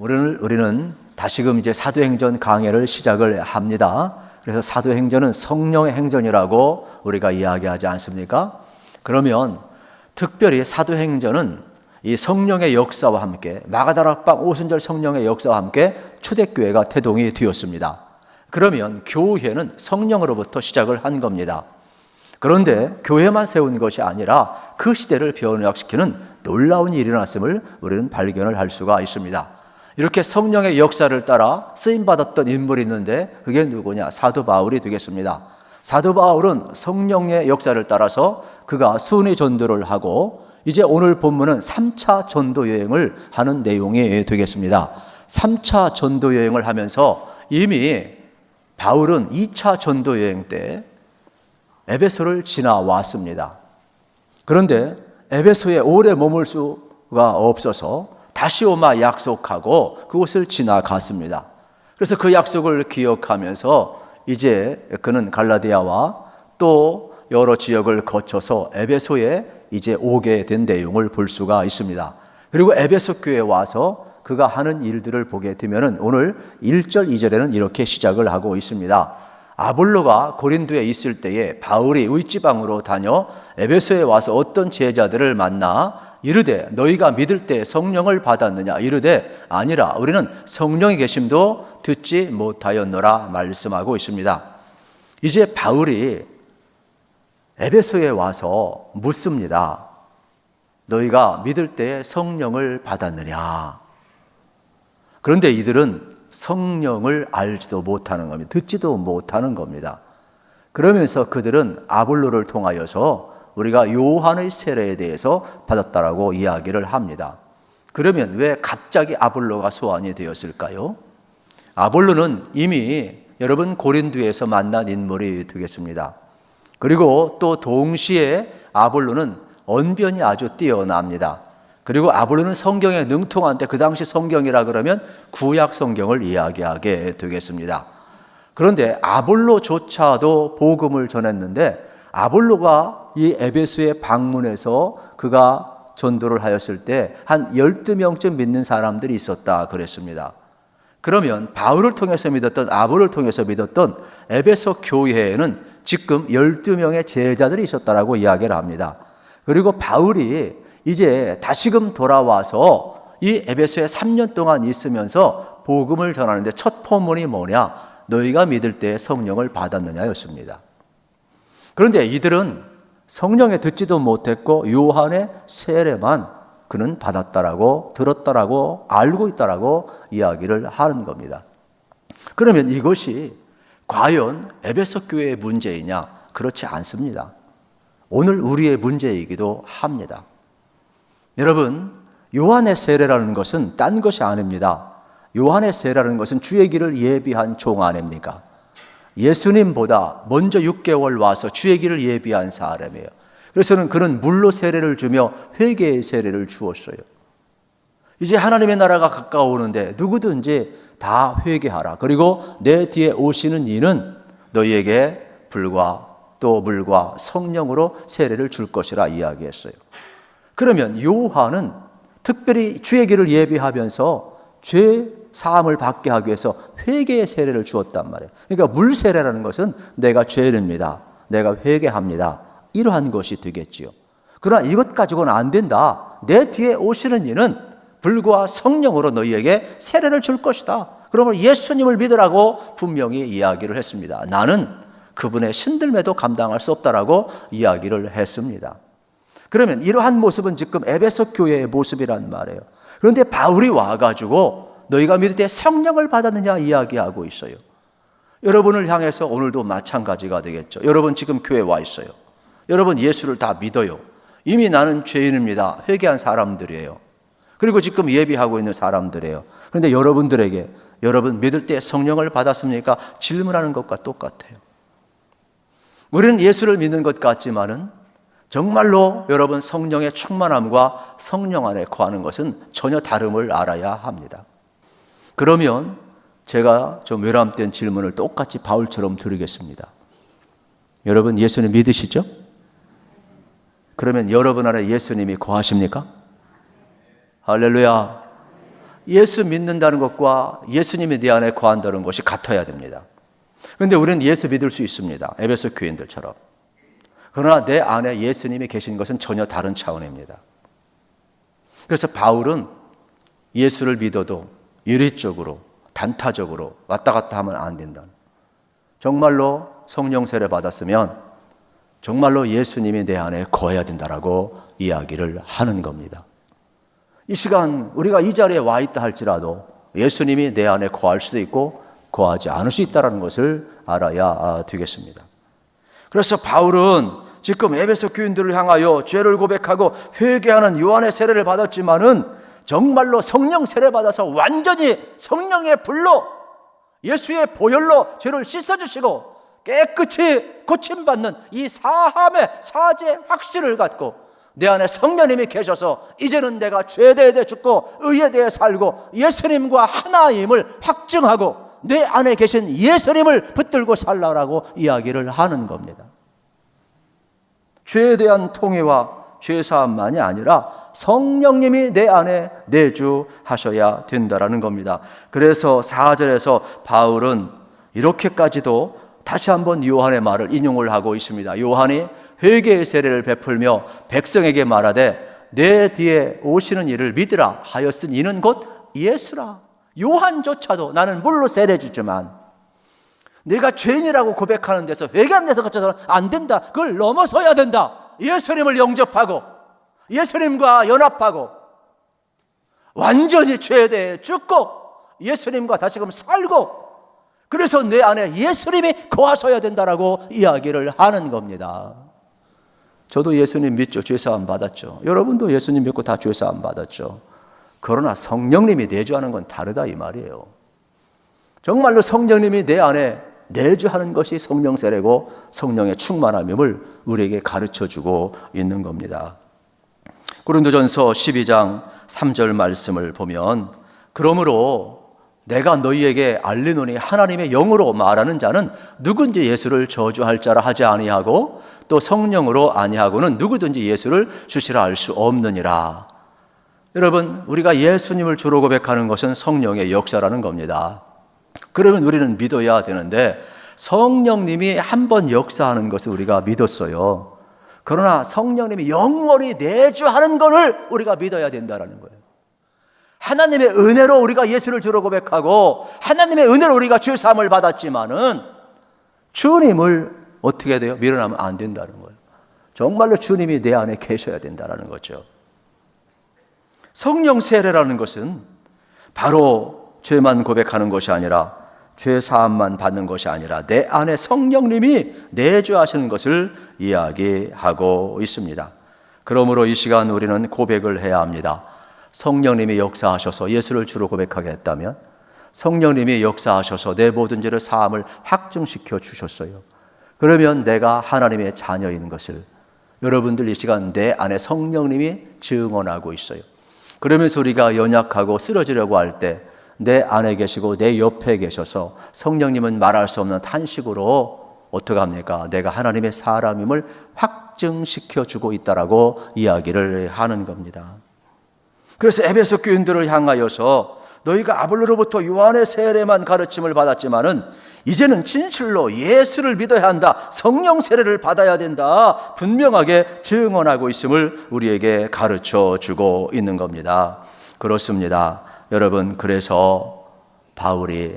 우리는 다시금 이제 사도행전 강해를 시작을 합니다. 그래서 사도행전은 성령의 행전이라고 우리가 이야기하지 않습니까? 그러면 특별히 사도행전은 이 성령의 역사와 함께 마가다락방 오순절 성령의 역사와 함께 초대교회가 태동이 되었습니다. 그러면 교회는 성령으로부터 시작을 한 겁니다. 그런데 교회만 세운 것이 아니라 그 시대를 변화시키는 놀라운 일이 일어났음을 우리는 발견을 할 수가 있습니다. 이렇게 성령의 역사를 따라 쓰임받았던 인물이 있는데 그게 누구냐? 사도 바울이 되겠습니다. 사도 바울은 성령의 역사를 따라서 그가 순회 전도를 하고 이제 오늘 본문은 3차 전도 여행을 하는 내용이 되겠습니다. 3차 전도 여행을 하면서 이미 바울은 2차 전도 여행 때 에베소를 지나왔습니다. 그런데 에베소에 오래 머물 수가 없어서 다시 오마 약속하고 그곳을 지나갔습니다. 그래서 그 약속을 기억하면서 이제 그는 갈라디아와 또 여러 지역을 거쳐서 에베소에 이제 오게 된 내용을 볼 수가 있습니다. 그리고 에베소 교회에 와서 그가 하는 일들을 보게 되면 오늘 1절, 2절에는 이렇게 시작을 하고 있습니다. 아볼로가 고린도에 있을 때에 바울이 의지방으로 다녀 에베소에 와서 어떤 제자들을 만나 이르되 너희가 믿을 때 성령을 받았느냐? 이르되 아니라 우리는 성령의 계심도 듣지 못하였노라 말씀하고 있습니다. 이제 바울이 에베소에 와서 묻습니다. 너희가 믿을 때 성령을 받았느냐? 그런데 이들은 성령을 알지도 못하는 겁니다. 듣지도 못하는 겁니다. 그러면서 그들은 아볼로를 통하여서 우리가 요한의 세례에 대해서 받았다라고 이야기를 합니다. 그러면 왜 갑자기 아볼로가 소환이 되었을까요? 아볼로는 이미 여러분 고린도에서 만난 인물이 되겠습니다. 그리고 또 동시에 아볼로는 언변이 아주 뛰어납니다. 그리고 아볼로는 성경에 능통한데 그 당시 성경이라 그러면 구약 성경을 이야기하게 되겠습니다. 그런데 아볼로조차도 복음을 전했는데 아볼로가 이 에베소에 방문해서 그가 전도를 하였을 때 한 12명쯤 믿는 사람들이 있었다 그랬습니다. 그러면 바울을 통해서 믿었던 아볼로를 통해서 믿었던 에베소 교회에는 지금 12명의 제자들이 있었다라고 이야기를 합니다. 그리고 바울이 이제 다시금 돌아와서 이 에베소에 3년 동안 있으면서 복음을 전하는데 첫 포문이 뭐냐? 너희가 믿을 때 성령을 받았느냐였습니다. 그런데 이들은 성령에 듣지도 못했고 요한의 세례만 그는 받았다라고 들었다라고 알고 있다라고 이야기를 하는 겁니다. 그러면 이것이 과연 에베소 교회의 문제이냐? 그렇지 않습니다. 오늘 우리의 문제이기도 합니다. 여러분, 요한의 세례라는 것은 딴 것이 아닙니다. 요한의 세례라는 것은 주의 길을 예비한 종 아닙니까? 예수님보다 먼저 6개월 와서 주의 길을 예비한 사람이에요. 그래서는 그는 물로 세례를 주며 회개의 세례를 주었어요. 이제 하나님의 나라가 가까워오는데 누구든지 다 회개하라. 그리고 내 뒤에 오시는 이는 너희에게 불과 또 물과 성령으로 세례를 줄 것이라 이야기했어요. 그러면 요한은 특별히 주의 길을 예비하면서 죄 사함을 받게 하기 위해서 회개의 세례를 주었단 말이에요. 그러니까 물 세례라는 것은 내가 죄인입니다. 내가 회개합니다. 이러한 것이 되겠지요. 그러나 이것 가지고는 안 된다. 내 뒤에 오시는 이는 불과 성령으로 너희에게 세례를 줄 것이다. 그러면 예수님을 믿으라고 분명히 이야기를 했습니다. 나는 그분의 신들매도 감당할 수 없다라고 이야기를 했습니다. 그러면 이러한 모습은 지금 에베소 교회의 모습이란 말이에요. 그런데 바울이 와가지고 너희가 믿을 때 성령을 받았느냐 이야기하고 있어요. 여러분을 향해서 오늘도 마찬가지가 되겠죠. 여러분 지금 교회에 와 있어요. 여러분 예수를 다 믿어요. 이미 나는 죄인입니다. 회개한 사람들이에요. 그리고 지금 예비하고 있는 사람들이에요. 그런데 여러분들에게 여러분 믿을 때 성령을 받았습니까? 질문하는 것과 똑같아요. 우리는 예수를 믿는 것 같지만은 정말로 여러분 성령의 충만함과 성령 안에 거하는 것은 전혀 다름을 알아야 합니다. 그러면 제가 좀 외람된 질문을 똑같이 바울처럼 드리겠습니다. 여러분 예수님 믿으시죠? 그러면 여러분 안에 예수님이 거하십니까? 할렐루야. 예수 믿는다는 것과 예수님이 내 안에 거한다는 것이 같아야 됩니다. 그런데 우리는 예수 믿을 수 있습니다. 에베소 교인들처럼. 그러나 내 안에 예수님이 계신 것은 전혀 다른 차원입니다. 그래서 바울은 예수를 믿어도 일회적으로 단타적으로 왔다 갔다 하면 안 된다. 정말로 성령 세례 받았으면 정말로 예수님이 내 안에 거해야 된다라고 이야기를 하는 겁니다. 이 시간 우리가 이 자리에 와 있다 할지라도 예수님이 내 안에 거할 수도 있고 거하지 않을 수 있다는 것을 알아야 되겠습니다. 그래서 바울은 지금 에베소 교인들을 향하여 죄를 고백하고 회개하는 요한의 세례를 받았지만은 정말로 성령 세례 받아서 완전히 성령의 불로 예수의 보혈로 죄를 씻어주시고 깨끗이 고침받는 이 사함의 사죄 확신을 갖고 내 안에 성령님이 계셔서 이제는 내가 죄에 대해 죽고 의에 대해 살고 예수님과 하나임을 확증하고 내 안에 계신 예수님을 붙들고 살라라고 이야기를 하는 겁니다. 죄에 대한 통회와 죄사함만이 아니라 성령님이 내 안에 내주하셔야 된다라는 겁니다. 그래서 4절에서 바울은 이렇게까지도 다시 한번 요한의 말을 인용을 하고 있습니다. 요한이 회개의 세례를 베풀며 백성에게 말하되 내 뒤에 오시는 이를 믿으라 하였으니 이는 곧 예수라. 요한조차도 나는 물로 세례 주지만 내가 죄인이라고 고백하는 데서 회개하는 데서 그쳐서는 안 된다. 그걸 넘어서야 된다. 예수님을 영접하고 예수님과 연합하고 완전히 죄에 대해 죽고 예수님과 다시금 살고 그래서 내 안에 예수님이 거하셔야 된다라고 이야기를 하는 겁니다. 저도 예수님 믿죠. 죄사함 받았죠. 여러분도 예수님 믿고 다 죄사함 받았죠. 그러나 성령님이 내주하는 건 다르다 이 말이에요. 정말로 성령님이 내 안에 내주하는 것이 성령 세례고 성령의 충만함임을 우리에게 가르쳐주고 있는 겁니다. 고린도전서 12장 3절 말씀을 보면 그러므로 내가 너희에게 알리노니 하나님의 영으로 말하는 자는 누구든지 예수를 저주할 자라 하지 아니하고 또 성령으로 아니하고는 누구든지 예수를 주시라 할 수 없느니라. 여러분, 우리가 예수님을 주로 고백하는 것은 성령의 역사라는 겁니다. 그러면 우리는 믿어야 되는데 성령님이 한번 역사하는 것을 우리가 믿었어요. 그러나 성령님이 영원히 내주하는 것을 우리가 믿어야 된다는 거예요. 하나님의 은혜로 우리가 예수를 주로 고백하고 하나님의 은혜로 우리가 죄사함을 받았지만은 주님을 어떻게 돼요? 밀어나면 안 된다는 거예요. 정말로 주님이 내 안에 계셔야 된다는 거죠. 성령 세례라는 것은 바로 죄만 고백하는 것이 아니라 죄사함만 받는 것이 아니라 내 안에 성령님이 내주하시는 것을 이야기하고 있습니다. 그러므로 이 시간 우리는 고백을 해야 합니다. 성령님이 역사하셔서 예수를 주로 고백하게 했다면 성령님이 역사하셔서 내 모든 죄를 사함을 확증시켜 주셨어요. 그러면 내가 하나님의 자녀인 것을 여러분들 이 시간 내 안에 성령님이 증언하고 있어요. 그러면서 우리가 연약하고 쓰러지려고 할 때 내 안에 계시고 내 옆에 계셔서 성령님은 말할 수 없는 탄식으로 어떻게 합니까? 내가 하나님의 사람임을 확증시켜 주고 있다라고 이야기를 하는 겁니다. 그래서 에베소 교인들을 향하여서 너희가 아볼로로부터 요한의 세례만 가르침을 받았지만은 이제는 진실로 예수를 믿어야 한다. 성령 세례를 받아야 된다. 분명하게 증언하고 있음을 우리에게 가르쳐 주고 있는 겁니다. 그렇습니다. 여러분, 그래서 바울이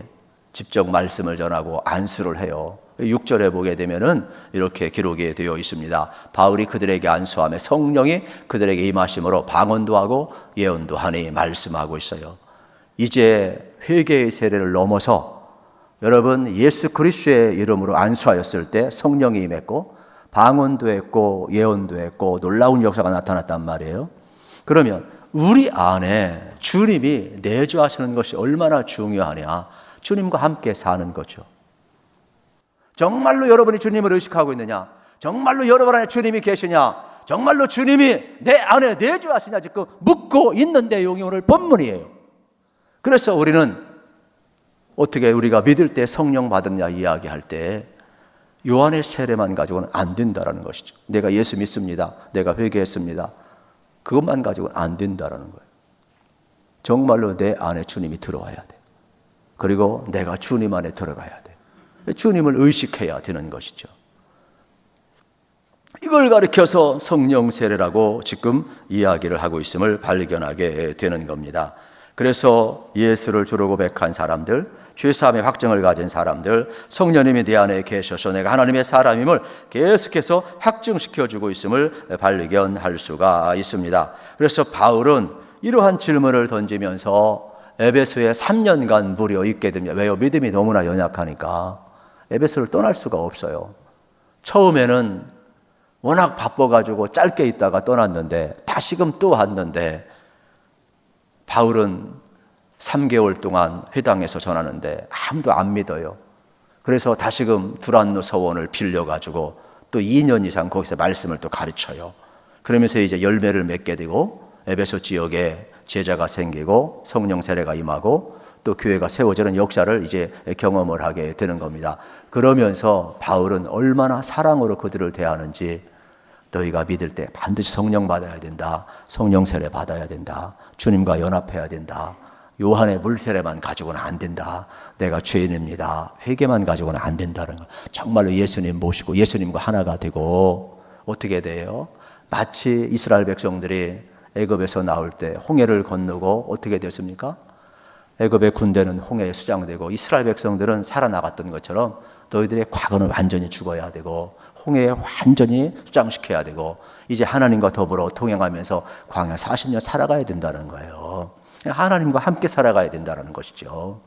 직접 말씀을 전하고 안수를 해요. 6절에 보게 되면은 이렇게 기록이 되어 있습니다. 바울이 그들에게 안수하며 성령이 그들에게 임하심으로 방언도 하고 예언도 하니 말씀하고 있어요. 이제 회개의 세례를 넘어서 여러분 예수 그리스도의 이름으로 안수하였을 때 성령이 임했고 방언도 했고 예언도 했고 놀라운 역사가 나타났단 말이에요. 그러면 우리 안에 주님이 내주하시는 것이 얼마나 중요하냐. 주님과 함께 사는 거죠. 정말로 여러분이 주님을 의식하고 있느냐? 정말로 여러분 안에 주님이 계시냐? 정말로 주님이 내 안에 내주하시냐? 지금 묻고 있는 내용이 오늘 본문이에요. 그래서 우리는 어떻게 우리가 믿을 때 성령 받았냐 이야기할 때 요한의 세례만 가지고는 안 된다라는 것이죠. 내가 예수 믿습니다. 내가 회개했습니다. 그것만 가지고는 안 된다라는 거예요. 정말로 내 안에 주님이 들어와야 돼. 그리고 내가 주님 안에 들어가야 돼. 주님을 의식해야 되는 것이죠. 이걸 가리켜서 성령 세례라고 지금 이야기를 하고 있음을 발견하게 되는 겁니다. 그래서 예수를 주로 고백한 사람들, 죄사함의 확증을 가진 사람들, 성령님이 내 안에 계셔서 내가 하나님의 사람임을 계속해서 확증시켜주고 있음을 발견할 수가 있습니다. 그래서 바울은 이러한 질문을 던지면서 에베소에 3년간 무려 있게 됩니다. 왜요? 믿음이 너무나 연약하니까 에베소를 떠날 수가 없어요. 처음에는 워낙 바빠가지고 짧게 있다가 떠났는데 다시금 또 왔는데, 바울은 3개월 동안 회당에서 전하는데 아무도 안 믿어요. 그래서 다시금 두란노 서원을 빌려가지고 또 2년 이상 거기서 말씀을 또 가르쳐요. 그러면서 이제 열매를 맺게 되고 에베소 지역에 제자가 생기고 성령 세례가 임하고 또 교회가 세워지는 역사를 이제 경험을 하게 되는 겁니다. 그러면서 바울은 얼마나 사랑으로 그들을 대하는지, 너희가 믿을 때 반드시 성령 받아야 된다. 성령 세례 받아야 된다. 주님과 연합해야 된다. 요한의 물 세례만 가지고는 안 된다. 내가 죄인입니다. 회개만 가지고는 안 된다는 걸 정말로 예수님 모시고 예수님과 하나가 되고, 어떻게 돼요? 마치 이스라엘 백성들이 애굽에서 나올 때 홍해를 건너고 어떻게 됐습니까? 애굽의 군대는 홍해에 수장되고 이스라엘 백성들은 살아나갔던 것처럼 너희들의 과거는 완전히 죽어야 되고 홍해에 완전히 수장시켜야 되고 이제 하나님과 더불어 동행하면서 광야 40년 살아가야 된다는 거예요. 하나님과 함께 살아가야 된다는 것이죠.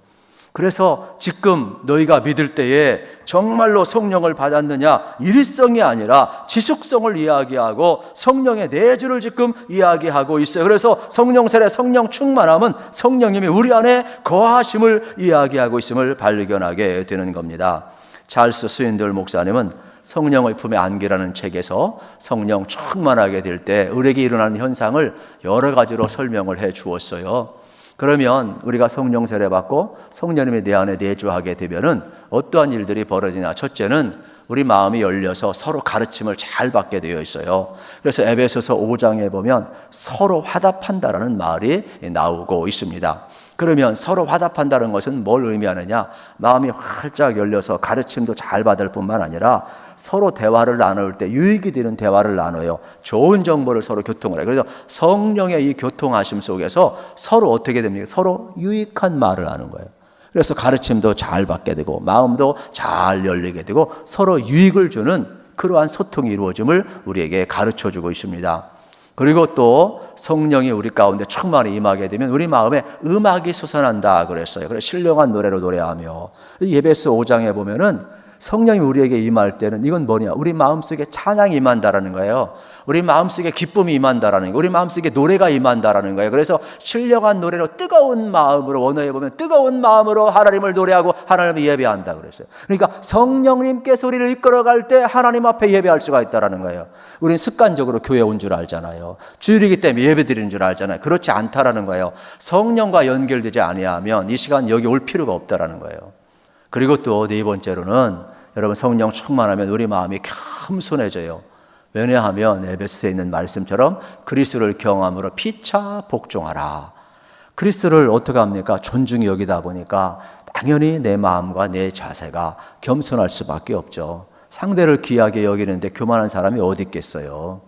그래서 지금 너희가 믿을 때에 정말로 성령을 받았느냐, 일성이 아니라 지속성을 이야기하고 성령의 내주를 지금 이야기하고 있어요. 그래서 성령 세례, 성령 충만함은 성령님이 우리 안에 거하심을 이야기하고 있음을 발견하게 되는 겁니다. 찰스 스윈들 목사님은 성령의 품에 안기라는 책에서 성령 충만하게 될 때 우리에게 일어나는 현상을 여러 가지로 설명을 해 주었어요. 그러면 우리가 성령 세례 받고 성령님이 내 안에 내주하게 되면은 어떠한 일들이 벌어지냐? 첫째는 우리 마음이 열려서 서로 가르침을 잘 받게 되어 있어요. 그래서 에베소서 5장에 보면 서로 화답한다라는 말이 나오고 있습니다. 그러면 서로 화답한다는 것은 뭘 의미하느냐? 마음이 활짝 열려서 가르침도 잘 받을 뿐만 아니라 서로 대화를 나눌 때 유익이 되는 대화를 나눠요. 좋은 정보를 서로 교통을 해요. 그래서 성령의 이 교통하심 속에서 서로 어떻게 됩니까? 서로 유익한 말을 하는 거예요. 그래서 가르침도 잘 받게 되고 마음도 잘 열리게 되고 서로 유익을 주는 그러한 소통이 이루어짐을 우리에게 가르쳐주고 있습니다. 그리고 또 성령이 우리 가운데 충만히 임하게 되면 우리 마음에 음악이 솟아난다 그랬어요. 그래서 신령한 노래로 노래하며, 예배서 5장에 보면은 성령이 우리에게 임할 때는 이건 뭐냐? 우리 마음속에 찬양이 임한다라는 거예요. 우리 마음속에 기쁨이 임한다라는 거예요. 우리 마음속에 노래가 임한다라는 거예요. 그래서 신령한 노래로 뜨거운 마음으로, 원어에 보면 뜨거운 마음으로 하나님을 노래하고 하나님을 예배한다 그랬어요. 그러니까 성령님께서 우리를 이끌어갈 때 하나님 앞에 예배할 수가 있다라는 거예요. 우리는 습관적으로 교회 온 줄 알잖아요. 주일이기 때문에 예배 드리는 줄 알잖아요. 그렇지 않다라는 거예요. 성령과 연결되지 아니하면 이 시간 여기 올 필요가 없다라는 거예요. 그리고 또 네 번째로는 여러분 성령 충만하면 우리 마음이 겸손해져요. 왜냐하면 에베소에 있는 말씀처럼 그리스도를 경험으로 피차 복종하라. 그리스도를 어떻게 합니까? 존중히 여기다 보니까 당연히 내 마음과 내 자세가 겸손할 수밖에 없죠. 상대를 귀하게 여기는데 교만한 사람이 어디 있겠어요?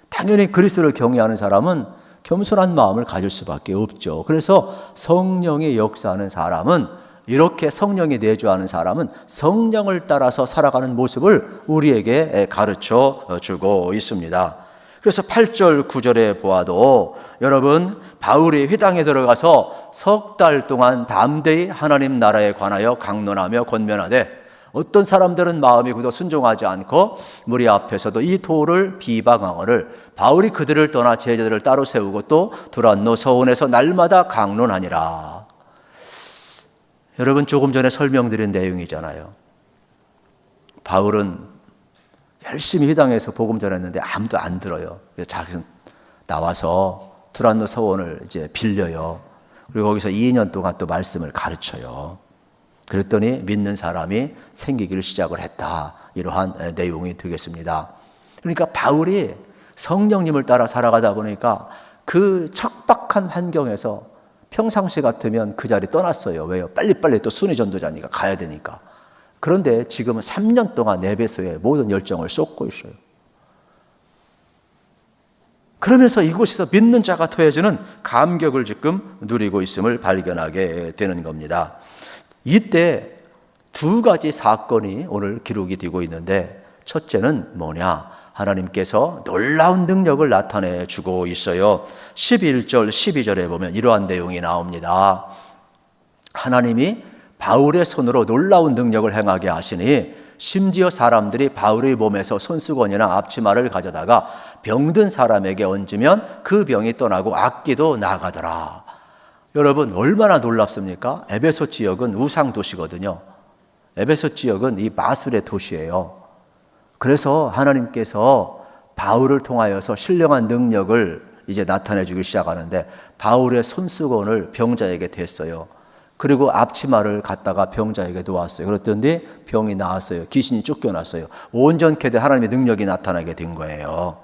당연히 그리스도를 경외하는 사람은 겸손한 마음을 가질 수밖에 없죠. 그래서 성령의 역사하는 사람은, 이렇게 성령이 내주하는 사람은 성령을 따라서 살아가는 모습을 우리에게 가르쳐 주고 있습니다. 그래서 8절 9절에 보아도 여러분, 바울이 회당에 들어가서 석 달 동안 담대히 하나님 나라에 관하여 강론하며 권면하되 어떤 사람들은 마음이 굳어 순종하지 않고 무리 앞에서도 이 도를 비방하거늘 바울이 그들을 떠나 제자들을 따로 세우고 또 두란노 서원에서 날마다 강론하니라. 여러분, 조금 전에 설명드린 내용이잖아요. 바울은 열심히 회당에서 복음 전했는데 아무도 안 들어요. 그래서 자기는 나와서 두란노 서원을 이제 빌려요. 그리고 거기서 2년 동안 또 말씀을 가르쳐요. 그랬더니 믿는 사람이 생기기를 시작을 했다. 이러한 내용이 되겠습니다. 그러니까 바울이 성령님을 따라 살아가다 보니까 그 척박한 환경에서 평상시 같으면 그 자리 떠났어요. 왜요? 빨리빨리 또 순위 전도자니까 가야 되니까. 그런데 지금은 3년 동안 에베소에 모든 열정을 쏟고 있어요. 그러면서 이곳에서 믿는 자가 더해지는 감격을 지금 누리고 있음을 발견하게 되는 겁니다. 이때 두 가지 사건이 오늘 기록이 되고 있는데, 첫째는 뭐냐? 하나님께서 놀라운 능력을 나타내 주고 있어요. 11절, 12절에 보면 이러한 내용이 나옵니다. 하나님이 바울의 손으로 놀라운 능력을 행하게 하시니 심지어 사람들이 바울의 몸에서 손수건이나 앞치마를 가져다가 병든 사람에게 얹으면 그 병이 떠나고 악기도 나가더라. 여러분, 얼마나 놀랍습니까? 에베소 지역은 우상 도시거든요. 에베소 지역은 이 마술의 도시예요. 그래서 하나님께서 바울을 통하여서 신령한 능력을 이제 나타내주기 시작하는데, 바울의 손수건을 병자에게 댔어요. 그리고 앞치마를 갖다가 병자에게 놓았어요. 그랬더니 병이 나았어요. 귀신이 쫓겨났어요. 온전케 된 하나님의 능력이 나타나게 된 거예요.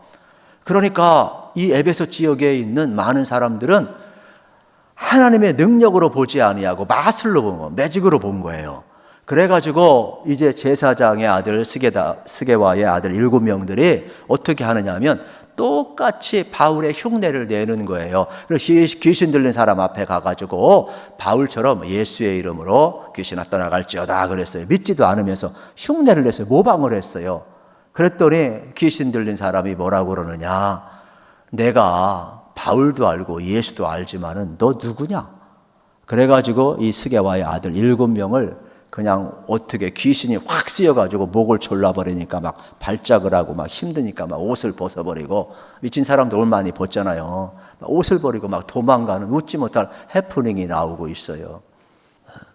그러니까 이 에베소 지역에 있는 많은 사람들은 하나님의 능력으로 보지 아니하고 마술로 본 거예요. 매직으로 본 거예요. 그래가지고 이제 제사장의 아들 스게와의 아들 7명들이 어떻게 하느냐 하면 똑같이 바울의 흉내를 내는 거예요. 그래서 귀신 들린 사람 앞에 가가지고 바울처럼 예수의 이름으로 귀신아 떠나갈지어다 그랬어요. 믿지도 않으면서 흉내를 냈어요. 모방을 했어요. 그랬더니 귀신 들린 사람이 뭐라고 그러느냐, 내가 바울도 알고 예수도 알지만은 너 누구냐? 그래가지고 이 스게와의 아들 7명을 그냥 어떻게 귀신이 확 쓰여가지고 목을 졸라버리니까 막 발작을 하고 막 힘드니까 막 옷을 벗어버리고, 미친 사람도 얼마나 많이 벗잖아요. 옷을 버리고 막 도망가는 웃지 못할 해프닝이 나오고 있어요.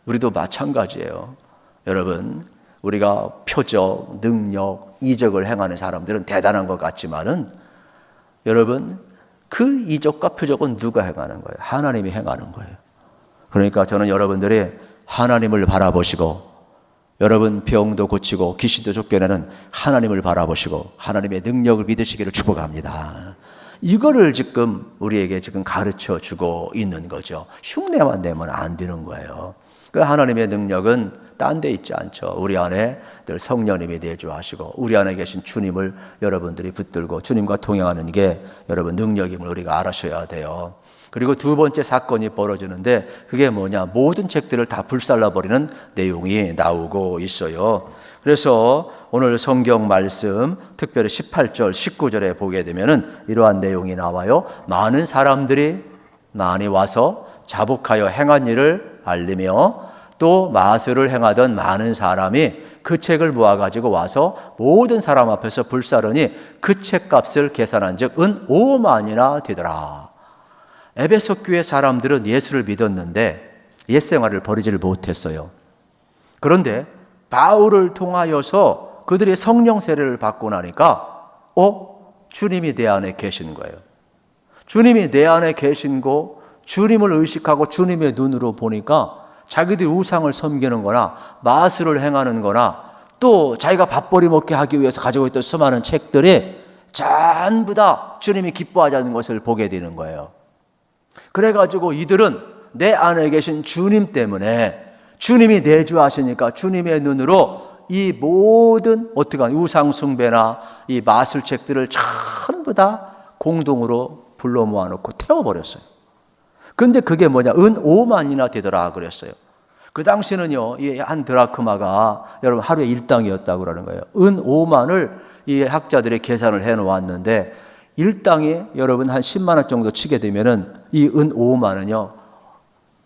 우리도 마찬가지예요. 여러분, 우리가 표적, 능력, 이적을 행하는 사람들은 대단한 것 같지만은 여러분, 그 이적과 표적은 누가 행하는 거예요? 하나님이 행하는 거예요. 그러니까 저는 여러분들이 하나님을 바라보시고, 여러분 병도 고치고 귀신도 쫓겨내는 하나님을 바라보시고 하나님의 능력을 믿으시기를 축복합니다. 이거를 지금 우리에게 지금 가르쳐 주고 있는 거죠. 흉내만 내면 안 되는 거예요. 그 하나님의 능력은 딴 데 있지 않죠. 우리 안에 늘 성령님이 내주하시고 우리 안에 계신 주님을 여러분들이 붙들고 주님과 동행하는 게 여러분 능력임을 우리가 알아셔야 돼요. 그리고 두 번째 사건이 벌어지는데, 그게 뭐냐, 모든 책들을 다 불살라버리는 내용이 나오고 있어요. 그래서 오늘 성경 말씀 특별히 18절 19절에 보게 되면은 이러한 내용이 나와요. 많은 사람들이 많이 와서 자복하여 행한 일을 알리며, 또 마술을 행하던 많은 사람이 그 책을 모아가지고 와서 모든 사람 앞에서 불사르니 그 책값을 계산한 즉 은 5만이나 되더라. 에베소 교회 사람들은 예수를 믿었는데 옛생활을 버리지를 못했어요. 그런데 바울을 통하여서 그들이 성령 세례를 받고 나니까 주님이 내 안에 계신 거예요. 주님이 내 안에 계신 거, 주님을 의식하고 주님의 눈으로 보니까 자기들이 우상을 섬기는 거나 마술을 행하는 거나 또 자기가 밥벌이 먹게 하기 위해서 가지고 있던 수많은 책들이 전부 다 주님이 기뻐하지 않는 것을 보게 되는 거예요. 그래가지고 이들은 내 안에 계신 주님 때문에, 주님이 내주하시니까 주님의 눈으로 이 모든 우상 숭배나 이 마술책들을 전부 다 공동으로 불러 모아놓고 태워버렸어요. 근데 그게 뭐냐, 은 5만이나 되더라 그랬어요. 그 당시는요, 이 한 드라크마가 여러분 하루에 1당이었다고 그러는 거예요. 은 5만을 이 학자들이 계산을 해 놓았는데, 1당이 여러분 한 10만 원 정도 치게 되면은 이 은 5만은요,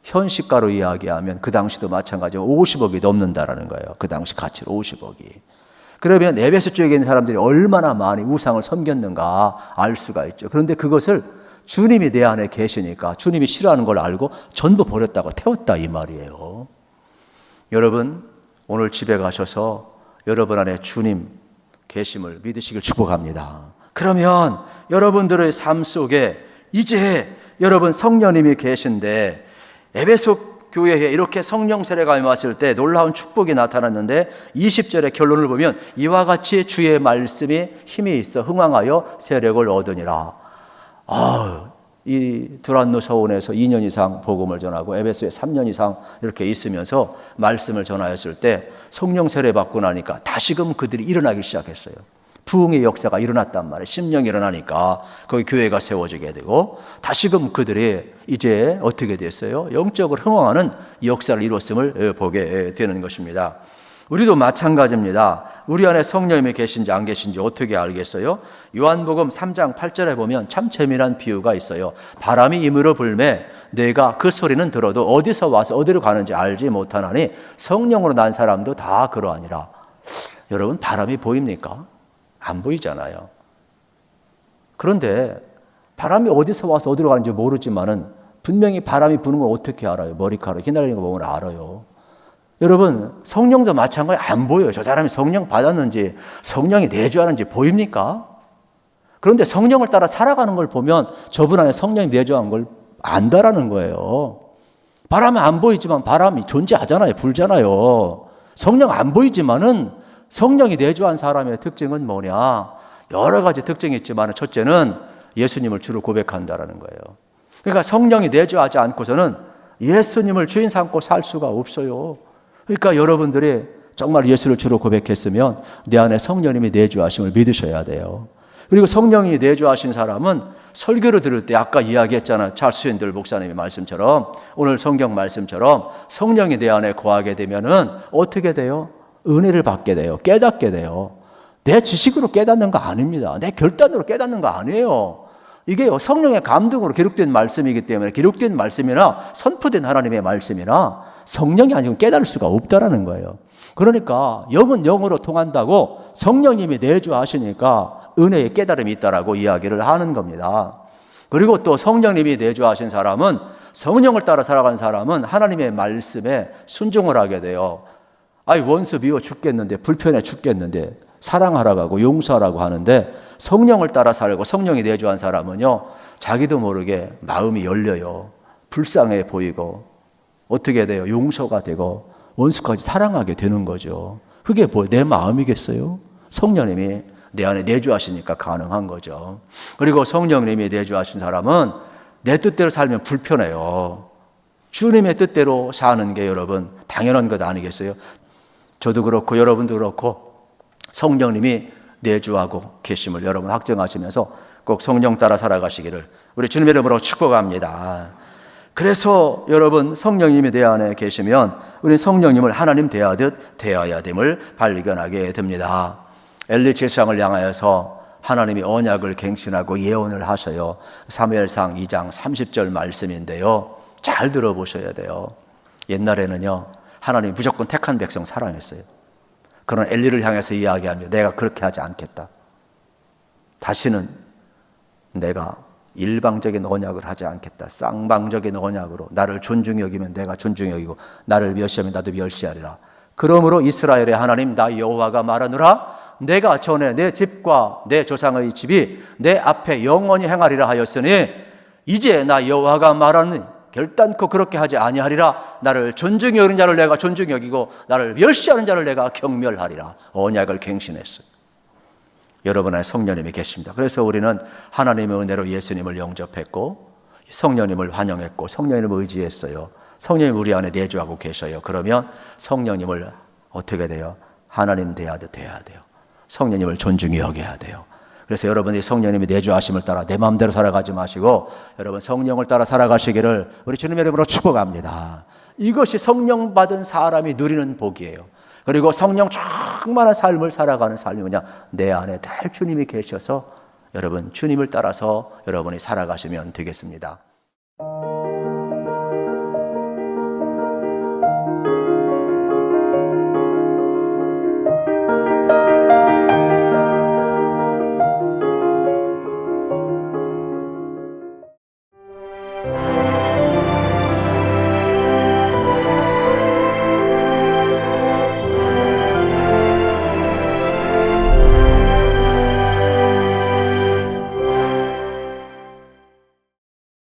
현시가로 이야기하면 그 당시도 마찬가지로 50억이 넘는다라는 거예요. 그 당시 가치로 50억이. 그러면 에베소 쪽에 있는 사람들이 얼마나 많이 우상을 섬겼는가 알 수가 있죠. 그런데 그것을 주님이 내 안에 계시니까 주님이 싫어하는 걸 알고 전부 버렸다고 태웠다 이 말이에요. 여러분, 오늘 집에 가셔서 여러분 안에 주님 계심을 믿으시길 축복합니다. 그러면 여러분들의 삶 속에 이제 여러분 성령님이 계신데, 에베소 교회에 이렇게 성령 세례가 임했을 때 놀라운 축복이 나타났는데 20절의 결론을 보면 이와 같이 주의 말씀이 힘이 있어 흥왕하여 세력을 얻으니라. 이 두란노 서원에서 2년 이상 복음을 전하고 에베소에 3년 이상 이렇게 있으면서 말씀을 전하였을 때 성령 세례 받고 나니까 다시금 그들이 일어나기 시작했어요. 부흥의 역사가 일어났단 말이에요. 심령이 일어나니까 거기 교회가 세워지게 되고 다시금 그들이 이제 어떻게 됐어요? 영적으로 흥황하는 역사를 이뤘음을 보게 되는 것입니다. 우리도 마찬가지입니다. 우리 안에 성령님이 계신지 안 계신지 어떻게 알겠어요? 요한복음 3장 8절에 보면 참 재미난 비유가 있어요. 바람이 임으로 불매 내가 그 소리는 들어도 어디서 와서 어디로 가는지 알지 못하나니 성령으로 난 사람도 다 그러하니라. 여러분, 바람이 보입니까? 안 보이잖아요. 그런데 바람이 어디서 와서 어디로 가는지 모르지만은 분명히 바람이 부는 걸 어떻게 알아요? 머리카락 휘날리는 거 보면 알아요. 여러분, 성령도 마찬가지 안 보여요. 저 사람이 성령 받았는지 성령이 내주하는지 보입니까? 그런데 성령을 따라 살아가는 걸 보면 저분 안에 성령이 내주한 걸 안다라는 거예요. 바람은 안 보이지만 바람이 존재하잖아요. 불잖아요. 성령 안 보이지만은 성령이 내주한 사람의 특징은 뭐냐? 여러 가지 특징이 있지만 첫째는 예수님을 주로 고백한다라는 거예요. 그러니까 성령이 내주하지 않고서는 예수님을 주인 삼고 살 수가 없어요. 그러니까 여러분들이 정말 예수를 주로 고백했으면 내 안에 성령님이 내주하심을 믿으셔야 돼요. 그리고 성령이 내주하신 사람은 설교를 들을 때 아까 이야기했잖아요. 찰스 윈들 목사님의 말씀처럼 오늘 성경 말씀처럼 성령이 내 안에 거하게 되면은 어떻게 돼요? 은혜를 받게 돼요. 깨닫게 돼요. 내 지식으로 깨닫는 거 아닙니다. 내 결단으로 깨닫는 거 아니에요. 이게 성령의 감동으로 기록된 말씀이기 때문에 기록된 말씀이나 선포된 하나님의 말씀이나 성령이 아니고 깨달을 수가 없다라는 거예요. 그러니까 영은 영으로 통한다고 성령님이 내주하시니까 은혜의 깨달음이 있다라고 이야기를 하는 겁니다. 그리고 또 성령님이 내주하신 사람은 성령을 따라 살아간 사람은 하나님의 말씀에 순종을 하게 돼요. 아이 원수 미워 죽겠는데 불편해 죽겠는데 사랑하라고 하고 용서하라고 하는데 성령을 따라 살고 성령이 내주한 사람은요 자기도 모르게 마음이 열려요. 불쌍해 보이고 어떻게 돼요? 용서가 되고 원수까지 사랑하게 되는 거죠. 그게 뭐 내 마음이겠어요? 성령님이 내 안에 내주하시니까 가능한 거죠. 그리고 성령님이 내주하신 사람은 내 뜻대로 살면 불편해요. 주님의 뜻대로 사는 게 여러분 당연한 것 아니겠어요? 저도 그렇고 여러분도 그렇고 성령님이 내주하고 계심을 여러분 확정하시면서 꼭 성령 따라 살아가시기를 우리 주님의 이름으로 축복합니다. 그래서 여러분 성령님이 내 안에 계시면 우리 성령님을 하나님 대하듯 대해야 됨을 발견하게 됩니다. 엘리 제사장을 향하여서 하나님이 언약을 갱신하고 예언을 하셔요. 사무엘상 2장 30절 말씀인데요. 잘 들어보셔야 돼요. 옛날에는요 하나님이 무조건 택한 백성 사랑했어요. 그런 엘리를 향해서 이야기하며 내가 그렇게 하지 않겠다. 다시는 내가 일방적인 언약을 하지 않겠다. 쌍방적인 언약으로 나를 존중히 여기면 내가 존중히 여기고 나를 멸시하면 나도 멸시하리라. 그러므로 이스라엘의 하나님 나 여호와가 말하노라 내가 전에 내 집과 내 조상의 집이 내 앞에 영원히 행하리라 하였으니 이제 나 여호와가 말하는 결단코 그렇게 하지 아니하리라. 나를 존중히 여기는 자를 내가 존중히 여기고 나를 멸시하는 자를 내가 경멸하리라. 언약을 갱신했어요. 여러분 안에 성령님이 계십니다. 그래서 우리는 하나님의 은혜로 예수님을 영접했고 성령님을 환영했고 성령님을 의지했어요. 성령님 우리 안에 내주하고 계셔요. 그러면 성령님을 어떻게 돼요? 하나님 대하듯 대해야 돼요. 성령님을 존중히 여겨야 돼요. 그래서 여러분이 성령님이 내주하심을 따라 내 마음대로 살아가지 마시고 여러분 성령을 따라 살아가시기를 우리 주님의 이름으로 축복합니다. 이것이 성령 받은 사람이 누리는 복이에요. 그리고 성령 충만한 삶을 살아가는 삶이 뭐냐? 내 안에 늘 주님이 계셔서 여러분 주님을 따라서 여러분이 살아가시면 되겠습니다.